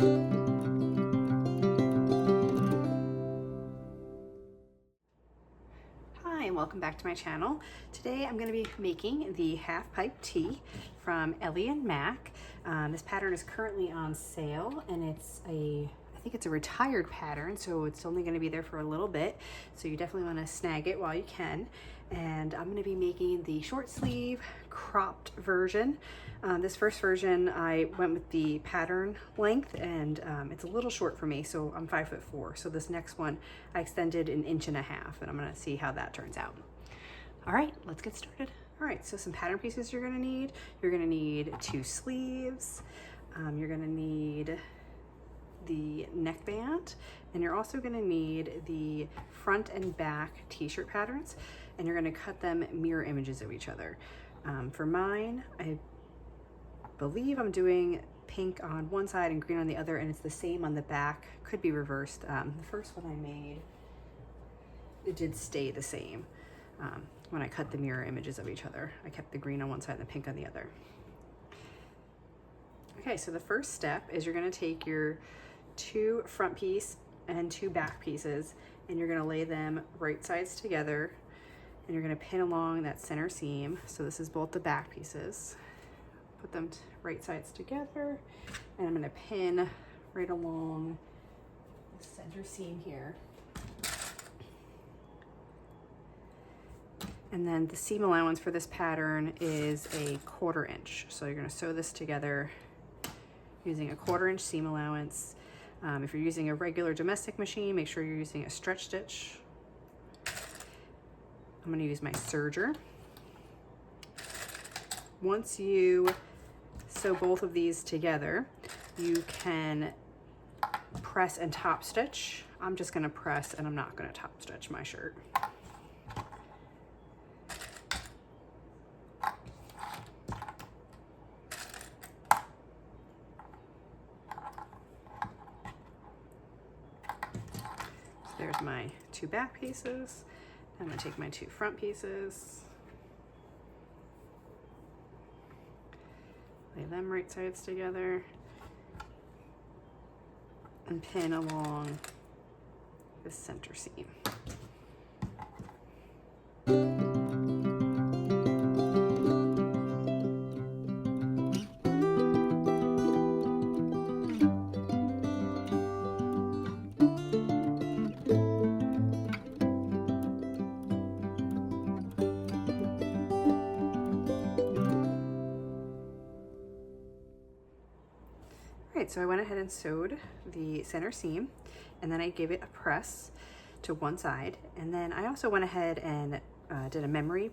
Hi, and welcome back to my channel. Today I'm going to be making the half pipe tee from Ellie and Mac. This pattern is currently on sale, and I think it's a retired pattern, so it's only going to be there for a little bit, so you definitely want to snag it while you can. And I'm going to be making the short sleeve cropped version. This first version I went with the pattern length, and it's a little short for me, so I'm 5'4". So this next one I extended 1.5 inches, and I'm going to see how that turns out. All right, let's get started. All right, so some pattern pieces you're going to need. You're going to need 2 sleeves. You're going to need the neckband, and you're also going to need the front and back t-shirt patterns, and you're going to cut them mirror images of each other. For mine, I believe I'm doing pink on one side and green on the other, and it's the same on the back. Could be reversed. The first one I made, it did stay the same. When I cut the mirror images of each other, I kept the green on one side and the pink on the other. Okay, so the first step is you're going to take your 2 front piece and 2 back pieces, and you're going to lay them right sides together, and you're going to pin along that center seam. So this is both the back pieces. Put them right sides together, and I'm going to pin right along the center seam here. And then the seam allowance for this pattern is a 1/4 inch. So you're going to sew this together using a 1/4 inch seam allowance. If you're using a regular domestic machine, make sure you're using a stretch stitch. I'm going to use my serger. Once you sew both of these together, you can press and top stitch. I'm just going to press, and I'm not going to top stitch my shirt. There's my 2 back pieces. I'm going to take my 2 front pieces, lay them right sides together, and pin along the center seam. Alright, so I went ahead and sewed the center seam, and then I gave it a press to one side, and then I also went ahead and did a memory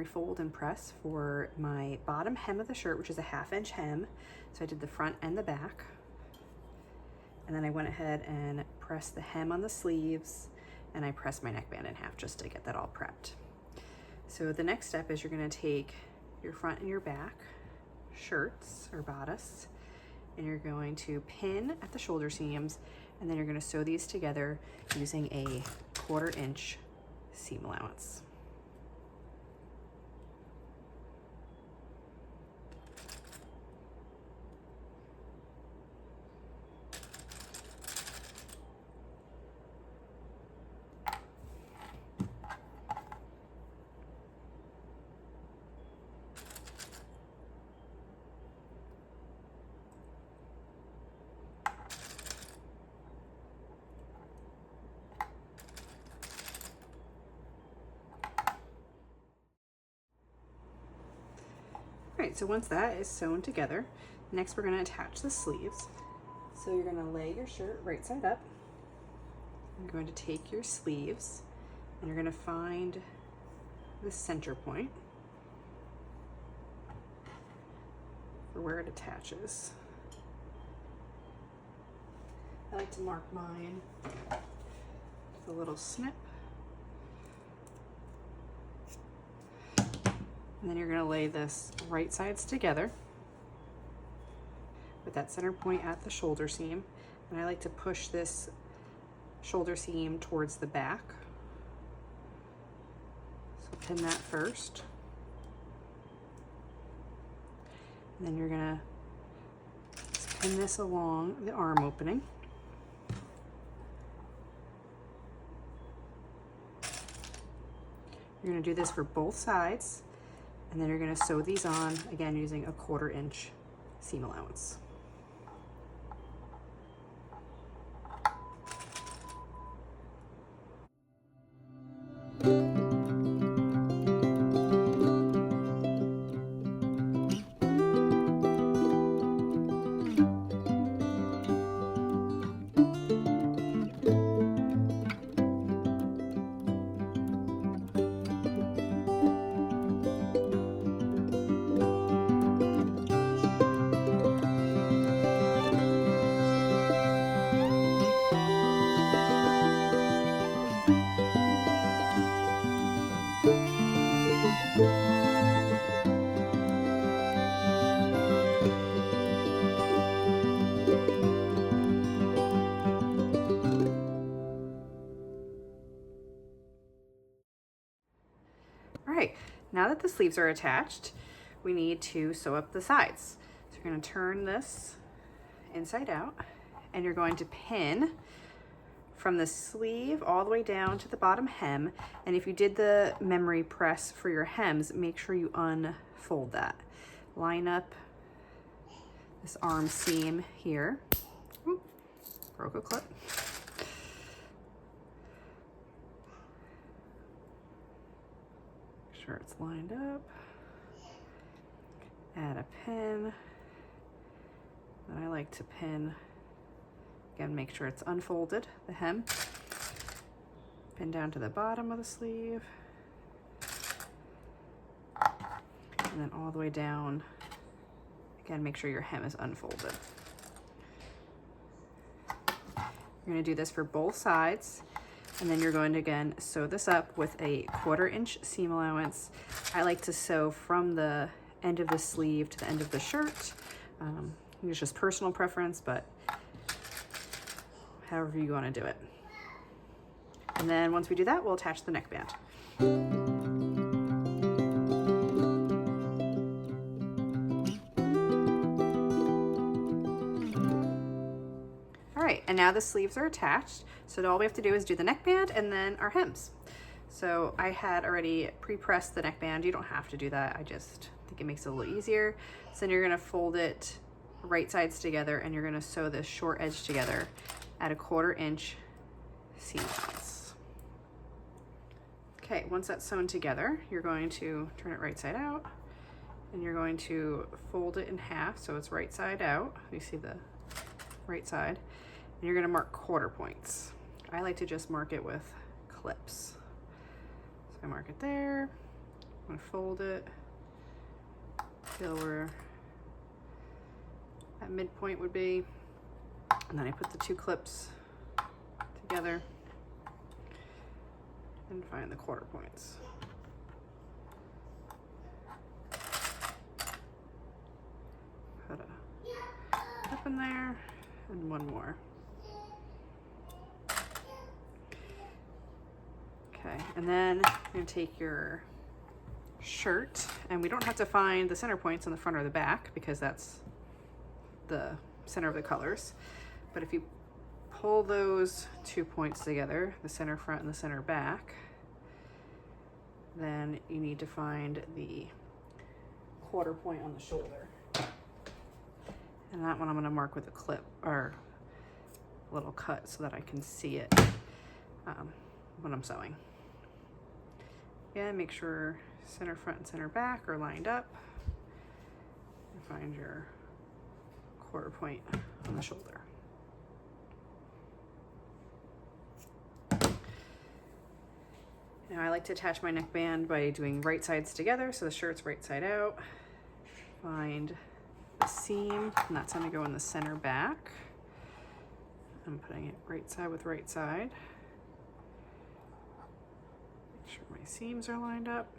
fold and press for my bottom hem of the shirt, which is a 1/2 inch hem. So I did the front and the back, and then I went ahead and pressed the hem on the sleeves, and I pressed my neckband in half just to get that all prepped. So the next step is you're going to take your front and your back shirts or bodice, and you're going to pin at the shoulder seams, and then you're going to sew these together using a 1/4 inch seam allowance. All right, so once that is sewn together, next we're going to attach the sleeves. So you're going to lay your shirt right side up. You're going to take your sleeves, and you're going to find the center point for where it attaches. I like to mark mine with a little snip. And then you're going to lay this right sides together with that center point at the shoulder seam. And I like to push this shoulder seam towards the back. So pin that first. And then you're going to pin this along the arm opening. You're going to do this for both sides, and then you're going to sew these on, again, using a 1/4 inch seam allowance. All right, now that the sleeves are attached, we need to sew up the sides. So you're going to turn this inside out, and you're going to pin from the sleeve all the way down to the bottom hem. And if you did the memory press for your hems, make sure you unfold that. Line up this arm seam here. Ooh, broke a clip. Make sure it's lined up. Add a pin. And I like to pin, again, make sure it's unfolded, the hem. Pin down to the bottom of the sleeve. And then all the way down. Again, make sure your hem is unfolded. You're going to do this for both sides, and then you're going to again sew this up with a 1/4 inch seam allowance. I like to sew from the end of the sleeve to the end of the shirt. It's just personal preference, but however you want to do it. And then once we do that, we'll attach the neckband. All right, and now the sleeves are attached. So all we have to do is do the neckband and then our hems. So I had already pre-pressed the neckband. You don't have to do that. I just think it makes it a little easier. So then you're gonna fold it right sides together, and you're gonna sew this short edge together at a 1/4 inch seam allowance. Okay, once that's sewn together, you're going to turn it right side out, and you're going to fold it in half so it's right side out. You see the right side, and you're gonna mark 1/4 points. I like to just mark it with clips. So I mark it there, I'm gonna fold it, feel where that midpoint would be, and then I put the 2 clips together and find the 1/4 points. Put a clip in there and one more. Okay, and then you're gonna take your shirt, and we don't have to find the center points on the front or the back because that's the center of the colors. But if you pull those 2 points together, the center front and the center back, then you need to find the 1/4 point on the shoulder. And that one I'm gonna mark with a clip or a little cut so that I can see it when I'm sewing. Again, make sure center front and center back are lined up, and find your 1/4 point on the shoulder. Now I like to attach my neckband by doing right sides together, so the shirt's right side out. Find the seam, and that's gonna go in the center back. I'm putting it right side with right side. Make sure my seams are lined up.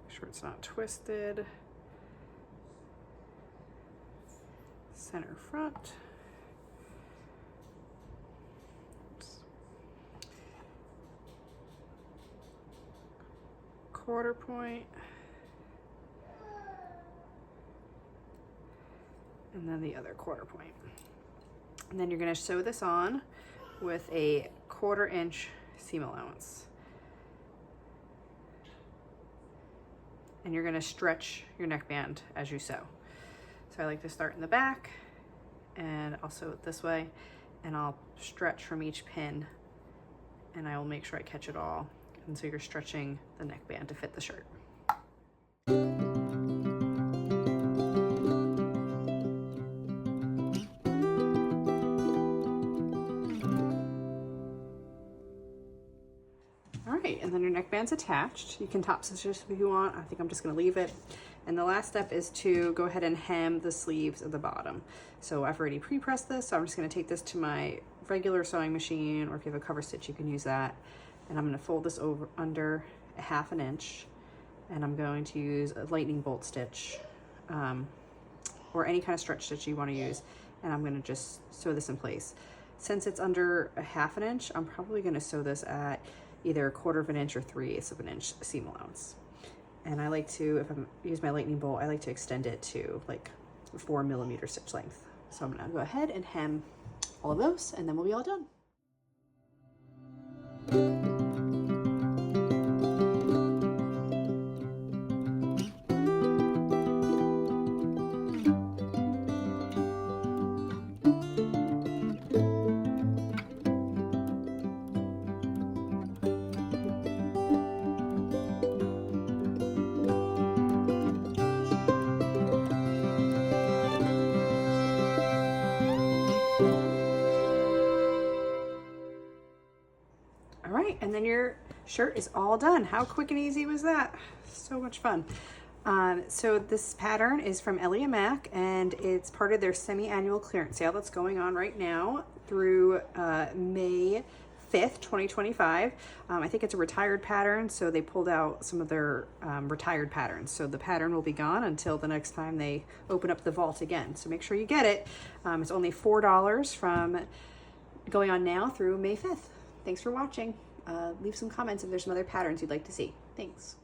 Make sure it's not twisted. Center front. quarter point, and then the other quarter point. And then you're going to sew this on with a 1/4 inch seam allowance. And you're going to stretch your neckband as you sew. So I like to start in the back, and I'll sew it this way, and I'll stretch from each pin, and I will make sure I catch it all. And so you're stretching the neckband to fit the shirt. All right, and then your neckband's attached. You can top stitch this if you want. I think I'm just gonna leave it. And the last step is to go ahead and hem the sleeves at the bottom. So I've already pre-pressed this, so I'm just gonna take this to my regular sewing machine, or if you have a cover stitch, you can use that. And I'm gonna fold this over under 1/2 inch, and I'm going to use a lightning bolt stitch, or any kind of stretch stitch you wanna use. And I'm gonna just sew this in place. Since it's under 1/2 inch, I'm probably gonna sew this at either 1/4 inch or 3/8 of an inch seam allowance. And I like to, if I use my lightning bolt, I like to extend it to like 4 millimeter stitch length. So I'm gonna go ahead and hem all of those, and then we'll be all done. All right, and then your shirt is all done. How quick and easy was that? So much fun. So this pattern is from Ellie and Mac, and it's part of their semi-annual clearance sale that's going on right now through May 5th, 2025. I think it's a retired pattern, so they pulled out some of their retired patterns. So the pattern will be gone until the next time they open up the vault again. So make sure you get it. It's only $4 from going on now through May 5th. Thanks for watching. Leave some comments if there's some other patterns you'd like to see. Thanks.